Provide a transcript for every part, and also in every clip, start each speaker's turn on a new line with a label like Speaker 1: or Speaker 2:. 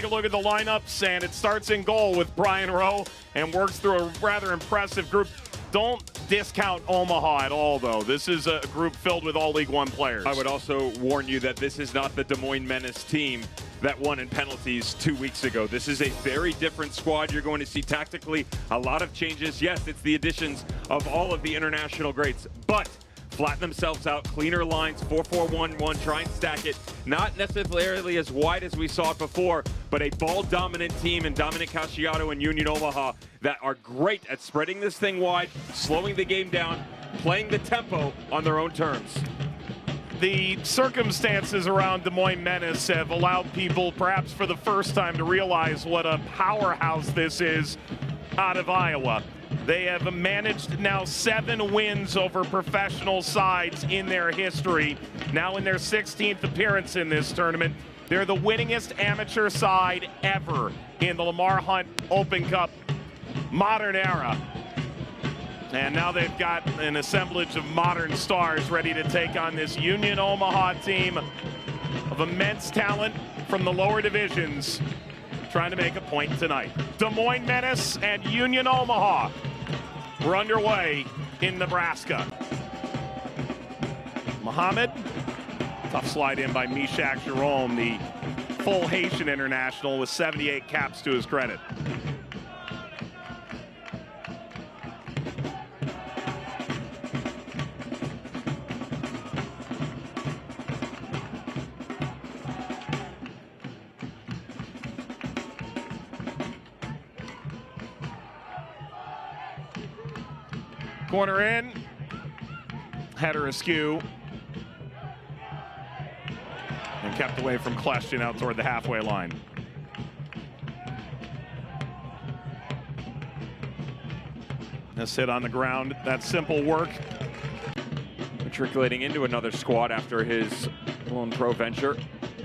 Speaker 1: a look at the lineups, and it starts in goal with Brian Rowe and works through a rather impressive group. Don't discount Omaha at all, though. This is a group filled with all League One players.
Speaker 2: I would also warn you that this is not the Des Moines Menace team that won in penalties 2 weeks ago. This is a very different squad. You're going to see tactically a lot of changes. Yes, it's the additions of all of the international greats, but flatten themselves out, cleaner lines, 4-4-1-1, try and stack it. Not necessarily as wide as we saw it before, but a ball-dominant team in Dominic Casciato and Union Omaha that are great at spreading this thing wide, slowing the game down, playing the tempo on their own terms.
Speaker 1: The circumstances around Des Moines Menace have allowed people, perhaps for the first time, to realize what a powerhouse this is out of Iowa. They have managed now 7 wins over professional sides in their history. Now in their 16th appearance in this tournament. They're the winningest amateur side ever in the Lamar Hunt Open Cup modern era. And now they've got an assemblage of modern stars ready to take on this Union Omaha team of immense talent from the lower divisions, trying to make a point tonight. Des Moines Menace and Union Omaha, we're underway in Nebraska. Mohamed, tough slide in by Meshach Jerome, the full Haitian international with 78 caps to his credit. Corner in, header askew, and kept away from Kleshtin out toward the halfway line. This hit on the ground, that's simple work.
Speaker 2: Matriculating into another squad after his lone pro venture.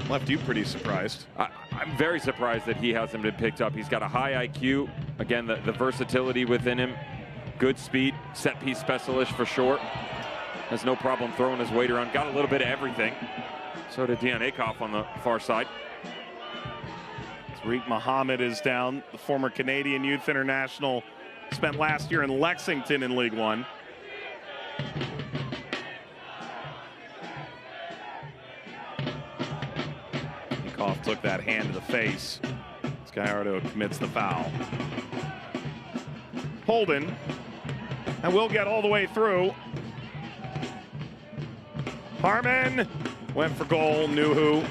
Speaker 1: Left you pretty surprised.
Speaker 2: I'm very surprised that he hasn't been picked up. He's got a high IQ. Again, the versatility within him. Good speed, set piece specialist for short. Has no problem throwing his weight around. Got a little bit of everything. So did Deon Akoff on the far side.
Speaker 1: Tariq Mohamed is down. The former Canadian Youth International, spent last year in Lexington in League One. Akoff took that hand to the face. Gallardo commits the foul. Holden, and we'll get all the way through. Harmon went for goal, knew who.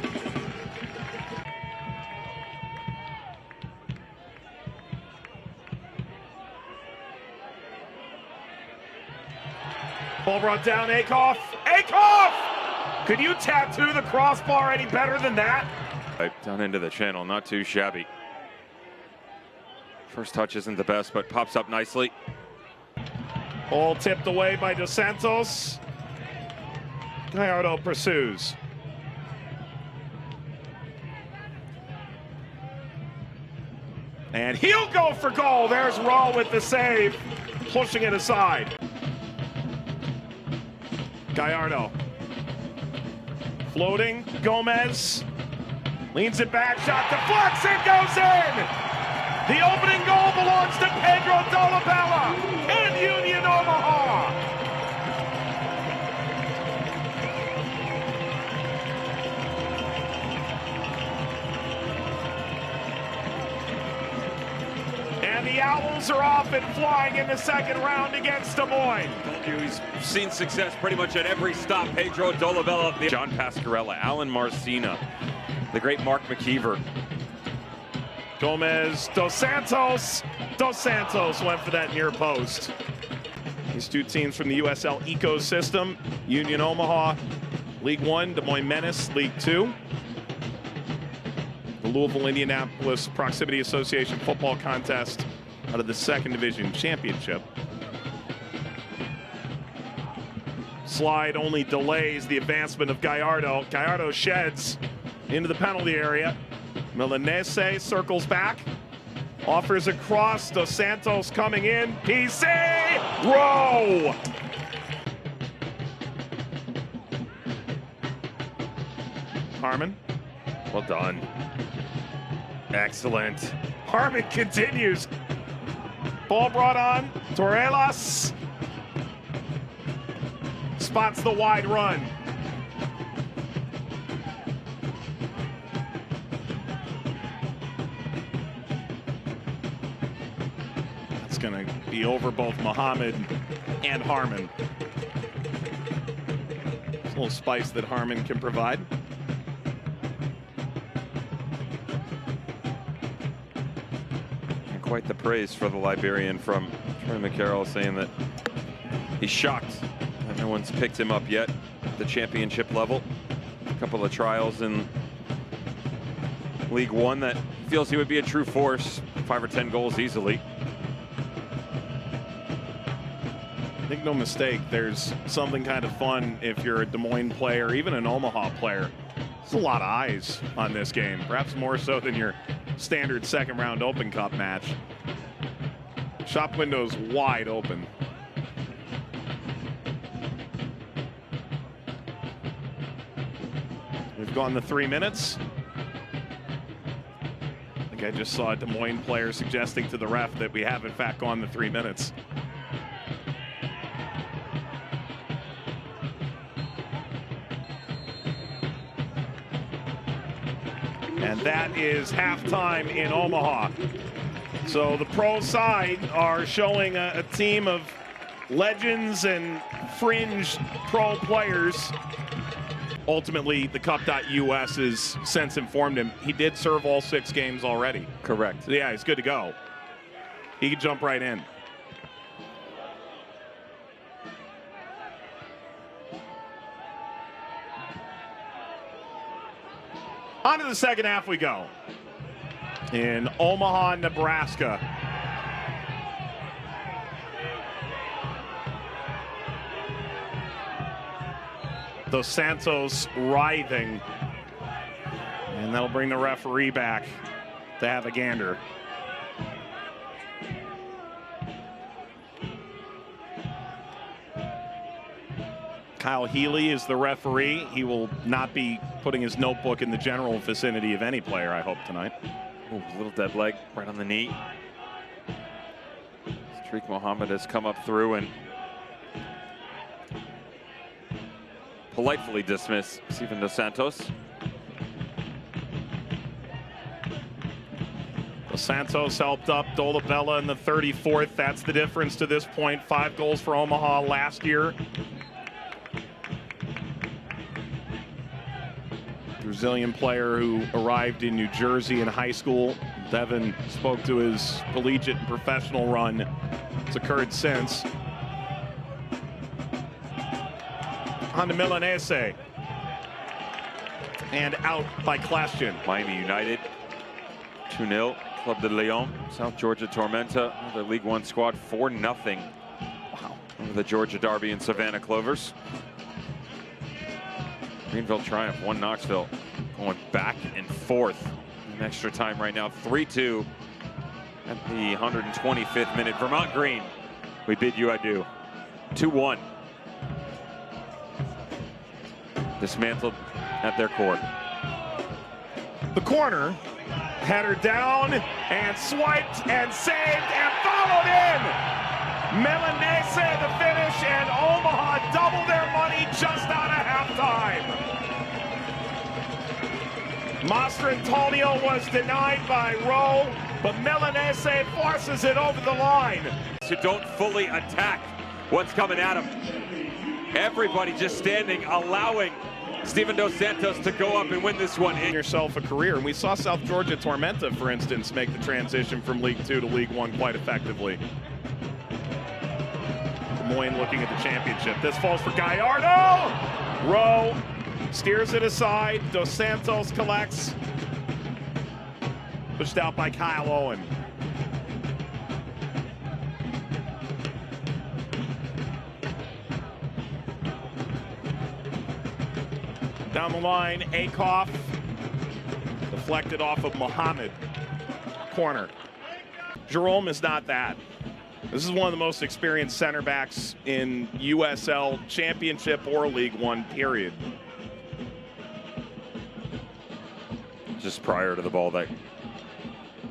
Speaker 1: Ball brought down, Akoff. Akoff! Could you tattoo the crossbar any better than that?
Speaker 2: Right down into the channel, not too shabby. First touch isn't the best, but pops up nicely.
Speaker 1: Ball tipped away by Dos Santos. Gallardo pursues. And he'll go for goal. There's Rowe with the save, pushing it aside. Gallardo. Floating, Gomez. Leans it back, shot deflects, it goes in! The opening goal belongs to Pedro Dolabella and Union Omaha. And the Owls are off and flying in the second round against Des Moines.
Speaker 2: Told you he's seen success pretty much at every stop. Pedro Dolabella, John Pascarella, Alan Marcina, the great Mark McKeever.
Speaker 1: Gomez, Dos Santos. Dos Santos went for that near post. These two teams from the USL ecosystem, Union Omaha, League One, Des Moines Menace, League Two. The Louisville-Indianapolis Proximity Association football contest out of the second division championship. Slide only delays the advancement of Gallardo. Gallardo sheds into the penalty area. Milanese circles back, offers across, Dos Santos coming in, PC, Rowe! Harmon, well done.
Speaker 2: Excellent.
Speaker 1: Harmon continues. Ball brought on. Torrelas spots the wide run. It's going to be over both Muhammad and Harmon. There's a little spice that Harmon can provide.
Speaker 2: Quite the praise for the Liberian from Troy McCarroll, saying that he's shocked that no one's picked him up yet at the championship level. A couple of trials in League One that feels he would be a true force, 5 or 10 goals easily.
Speaker 1: Make no mistake, there's something kind of fun if you're a Des Moines player, even an Omaha player. There's a lot of eyes on this game, perhaps more so than your standard second round Open Cup match. Shop window's wide open. We've gone the 3 minutes. I think I just saw a Des Moines player suggesting to the ref that we have in fact gone the 3 minutes. And that is halftime in Omaha. So the pro side are showing a team of legends and fringe pro players. Ultimately, the Cup.US has since informed him he did serve all 6 games already.
Speaker 2: Correct.
Speaker 1: So yeah, he's good to go. He can jump right in. On to the second half we go. In Omaha, Nebraska. Dos Santos writhing. And that'll bring the referee back to have a gander. Kyle Healy is the referee. He will not be putting his notebook in the general vicinity of any player, I hope, tonight.
Speaker 2: Ooh, little dead leg right on the knee. Streak Mohammed has come up through and politely dismiss Steven Dos Santos.
Speaker 1: Dos Santos helped up Dolabella in the 34th. That's the difference to this point. 5 goals for Omaha last year. Brazilian player who arrived in New Jersey in high school. Devin spoke to his collegiate and professional run. It's occurred since. On to Milanese. And out by Klashkin.
Speaker 2: Miami United, 2-0. Club de Leon, South Georgia Tormenta, the League One squad, 4-0. Wow. Over the Georgia Derby and Savannah Clovers. Greenville Triumph, 1 Knoxville. Going back and forth in extra time right now. 3-2 at the 125th minute. Vermont Green, we bid you adieu. 2-1. Dismantled at their court.
Speaker 1: The corner, header down and swiped and saved and followed in. Milanese the finish, and Omaha double their money just out of halftime. Mastrantonio was denied by Rowe, but Milanese forces it over the line.
Speaker 2: So don't fully attack what's coming at them. Everybody just standing, allowing Steven Dos Santos to go up and win this one.
Speaker 1: Yourself a career, and we saw South Georgia Tormenta, for instance, make the transition from League 2 to League 1 quite effectively. Des Moines looking at the championship. This falls for Gallardo. Rowe steers it aside. Dos Santos collects. Pushed out by Kyle Owen. Down the line, Akoff deflected off of Muhammad. Corner. Jerome is not that. This is one of the most experienced center backs in USL Championship or League One, period.
Speaker 2: Just prior to the ball that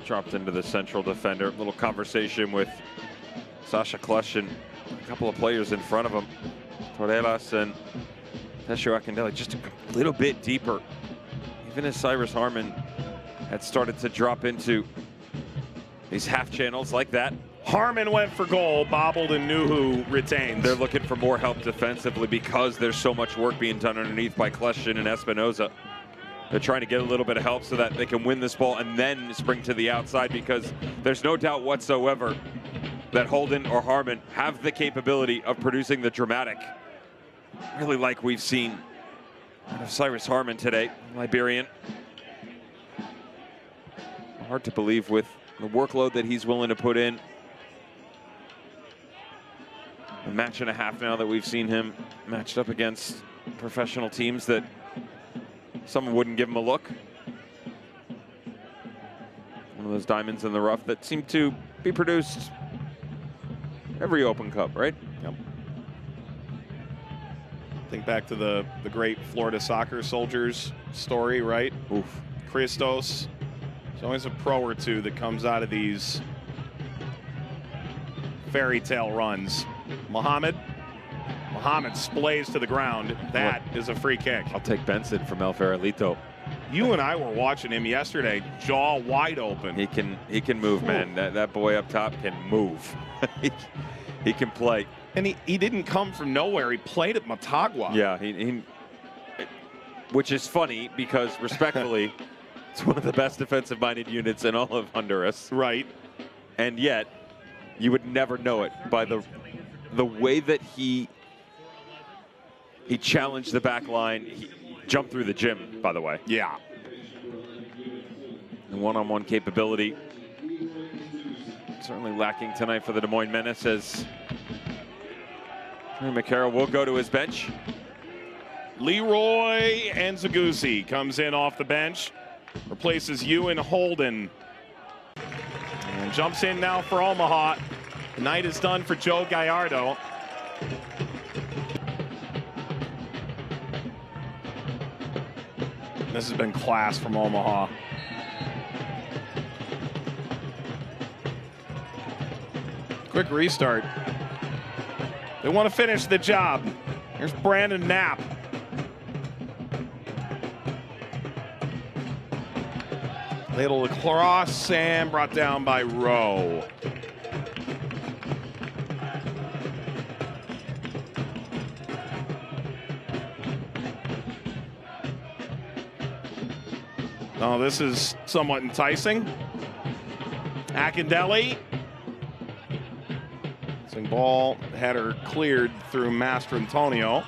Speaker 2: dropped into the central defender. Little conversation with Sasha Klush and a couple of players in front of him. Torrelas and Tesho Akindele just a little bit deeper. Even as Cyrus Harmon had started to drop into these half channels like that.
Speaker 1: Harmon went for goal, bobbled, and Nuhu retains.
Speaker 2: They're looking for more help defensively because there's so much work being done underneath by Kleshin and Espinoza. They're trying to get a little bit of help so that they can win this ball and then spring to the outside, because there's no doubt whatsoever that Holden or Harmon have the capability of producing the dramatic, really like we've seen out of Cyrus Harmon today, Liberian. Hard to believe with the workload that he's willing to put in. A match and a half now that we've seen him matched up against professional teams that someone wouldn't give him a look. One of those diamonds in the rough that seem to be produced every Open Cup, right?
Speaker 1: Yep. Think back to the great Florida soccer soldiers story, right?
Speaker 2: Oof.
Speaker 1: Christos. There's always a pro or two that comes out of these fairy tale runs. Muhammad splays to the ground. That is a free kick.
Speaker 2: I'll take Benson from El Farolito.
Speaker 1: You and I were watching him yesterday, jaw wide open.
Speaker 2: He can move, man. That boy up top can move. he can play.
Speaker 1: And he didn't come from nowhere. He played at Motagua.
Speaker 2: Yeah, which is funny because respectfully, it's one of the best defensive-minded units in all of Honduras.
Speaker 1: Right.
Speaker 2: And yet, you would never know it by the way that he challenged the back line. He jumped through the gym, by the way.
Speaker 1: Yeah.
Speaker 2: The one-on-one capability certainly lacking tonight for the Des Moines Menace, as Henry McCarroll will go to his bench.
Speaker 1: Leroy Anzagusi comes in off the bench, replaces Ewan Holden, and jumps in now for Omaha. The night is done for Joe Gallardo. This has been class from Omaha. Quick restart. They want to finish the job. Here's Brandon Knapp. Little cross and brought down by Rowe. Oh, this is somewhat enticing. Akindele. Swing ball, header cleared through Master Antonio.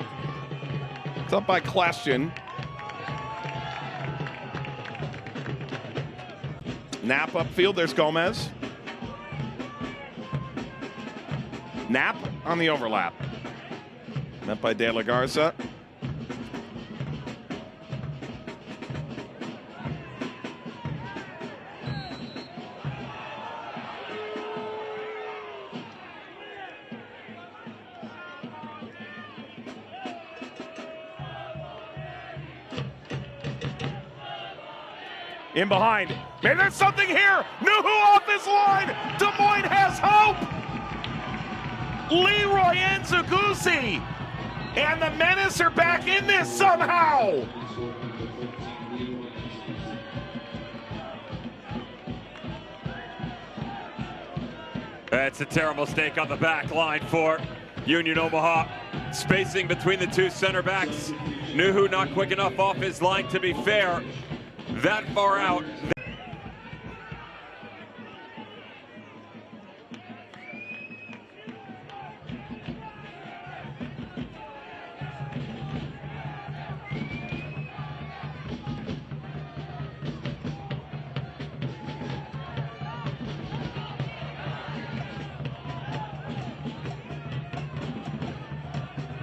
Speaker 1: It's up by Kleshin. Knapp upfield, there's Gomez. Knapp on the overlap. Met by De La Garza. In behind. Maybe there's something here. Nuhu off his line. Des Moines has hope. Leroy Anzagusi. And the Menace are back in this somehow.
Speaker 2: That's a terrible mistake on the back line for Union Omaha. Spacing between the two center backs. Nuhu not quick enough off his line, to be fair. That far out.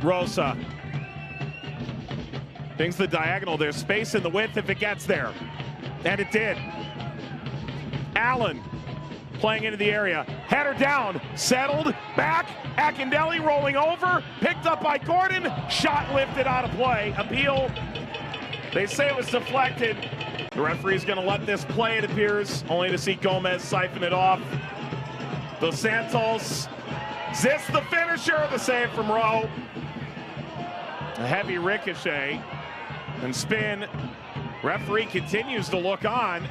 Speaker 1: Rosa. Things the diagonal. There's space in the width if it gets there. And it did. Allen playing into the area. Header down. Settled. Back. Akindele rolling over. Picked up by Gordon. Shot lifted out of play. Appeal. They say it was deflected. The referee's going to let this play, it appears, only to see Gomez siphon it off. Dos Santos. Is this the finisher? The save from Rowe. A heavy ricochet and spin. Referee continues to look on,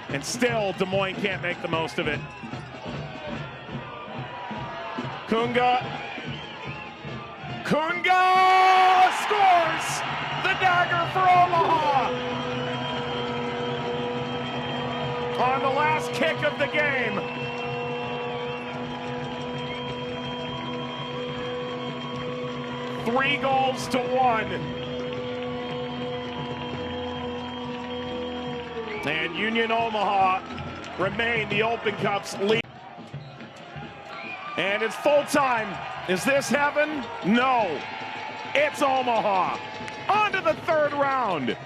Speaker 1: and still Des Moines can't make the most of it. Kunga scores the dagger for Omaha on the last kick of the game. Three goals to one. And Union Omaha remain the Open Cup's lead. And it's full time. Is this heaven? No. It's Omaha. On to the third round.